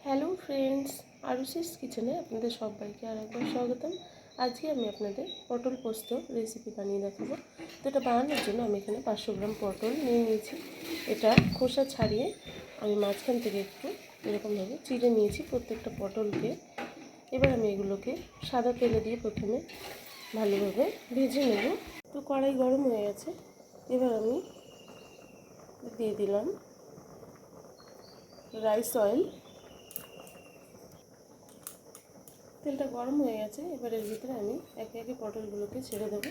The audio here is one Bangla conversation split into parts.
হ্যালো ফ্রেন্ডস, আরুষিস কিচেনে আপনাদের সবাইকে আর একবার স্বাগতম। আজকে আমি আপনাদের পটল পোস্ত রেসিপি বানিয়ে দেখাবো। তো এটা বানানোর জন্য আমি এখানে 500 গ্রাম পটল নিয়ে নিয়েছি। এটা খোসা ছাড়িয়ে আমি মাঝখান থেকে একটু এরকমভাবে চিড়ে নিয়েছি প্রত্যেকটা পটলকে। এবার আমি এগুলোকে সাদা তেলে দিয়ে প্রথমে ভালোভাবে ভেজে নেব। তো কড়াই গরম হয়ে গেছে, এবার আমি দিয়ে দিলাম রাইস অয়েল। তেলটা গরম হয়ে গেছে, এবার এর ভিতরে আমি একে একে পটলগুলোকে ছেড়ে দেবো।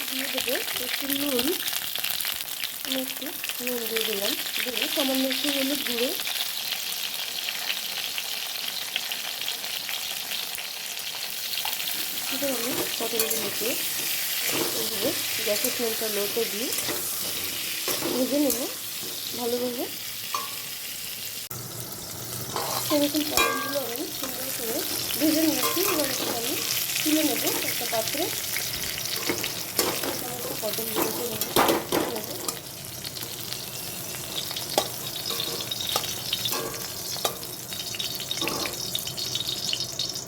দিয়ে দেবো একটু নুন, একটু নুন দিয়ে দিলাম, দিয়ে সামান্য একটু হলুদ গুঁড়ো, এবার আমি পটলগুলোকে দিয়ে গ্যাসের ফ্লেমটা লোতে দিয়ে ভেজে নেব ভালোভাবে। সেরকম পটলগুলো আমি সুন্দর করে ভেজে নিয়েছি। এবার এখানে আমি তুলে নেব একটা পাত্রে। সমস্ত পটলগুলোকে নেব।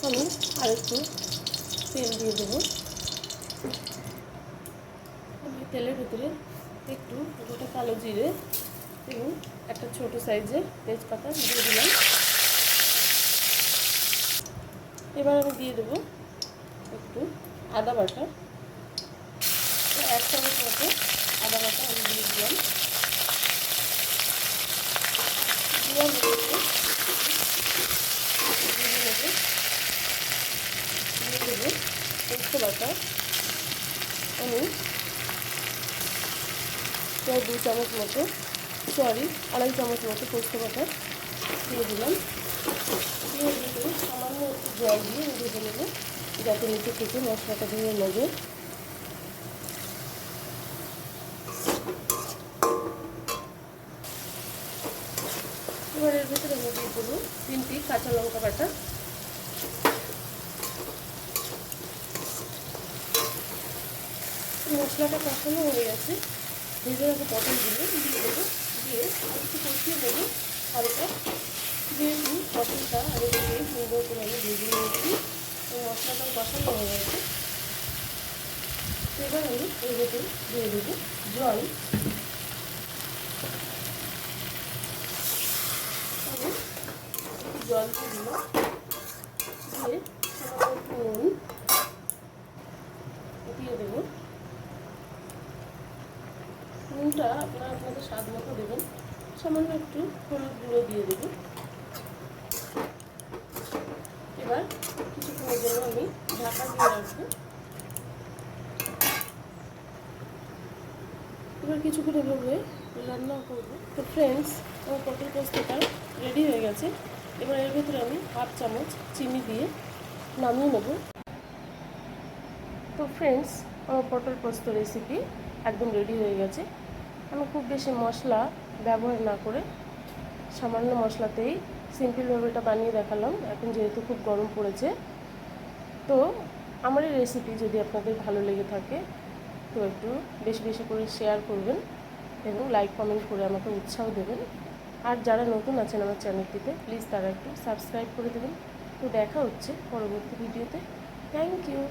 আমি আরেকটু তেল দিয়ে দেবো। আমি তেলের ভিতরে একটু গোটা কালো জিরে এবং একটা ছোটো সাইজের তেজপাতা দিয়ে দিলাম। এবার আমি দিয়ে দেবো একটু আদা বাটা, 1 চামচ মতো আদা বাটা আমি দিয়ে দিলাম। দিয়ে আমি দিয়ে দেবো পোস্ত বাটা। আমি প্রায় 2 চামচ মতো, 2.5 চামচ মতো পোস্ত বাটা দিয়ে দিলাম। দিয়ে দিয়ে সামান্য একটু জল দিয়ে ভেজে নেব যাতে নিচে থেকে মশলাটা ভেঙে নেবে। এবার এর ভিতরে আমি দিয়ে দেবো 3টি কাঁচা লঙ্কা বাটা। মশলাটা কষানো হয়ে গেছে, ভেজে রাখা পটলগুলো দিয়ে দেবো। দিয়ে একটু কষিয়ে দেবো হালকা। যেহেতু পটলটা আগে থেকে সুন্দর করে আমি ভেজে নিয়েছি, মশলাটাও কষানো হয়ে গেছে। এবার আমি এর ভেতরে দিয়ে দেবো জল। আমি জল দিয়ে দিলাম, দিয়ে সামান্য একটু নুন দিয়ে দেবো। নুনটা আপনারা আপনাদের স্বাদ মতো দেবেন। সামান্য একটু হলুদ গুঁড়ো দিয়ে দেবো। এবার কিছুক্ষণের জন্য আমি ঢাকা দিয়ে রাখবো। এবার কিছুক্ষণ এভাবে রান্না করবো। তো ফ্রেন্ডস, আমার পটল পোস্তটা রেডি হয়ে গেছে। এবার এর ভিতরে আমি 1/2 চামচ চিনি দিয়ে নামিয়ে নেব। তো ফ্রেন্ডস, আমার পটল পোস্ত রেসিপি একদম রেডি হয়ে গেছে। আমি খুব বেশি মশলা ব্যবহার না করে সামান্য মশলাতেই সিম্পলভাবে এটা বানিয়ে দেখালাম। এখন যেহেতু খুব গরম পড়েছে, তো আমার এই রেসিপি যদি আপনাদের ভালো লেগে থাকে তো একটু বেশি বেশি করে শেয়ার করবেন এবং লাইক কমেন্ট করে আমাকে উৎসাহ দেবেন। আর যারা নতুন আছেন আমার চ্যানেলটিতে, প্লিজ তারা একটু সাবস্ক্রাইব করে দেবেন। তো দেখা হচ্ছে পরবর্তী ভিডিওতে। Thank you.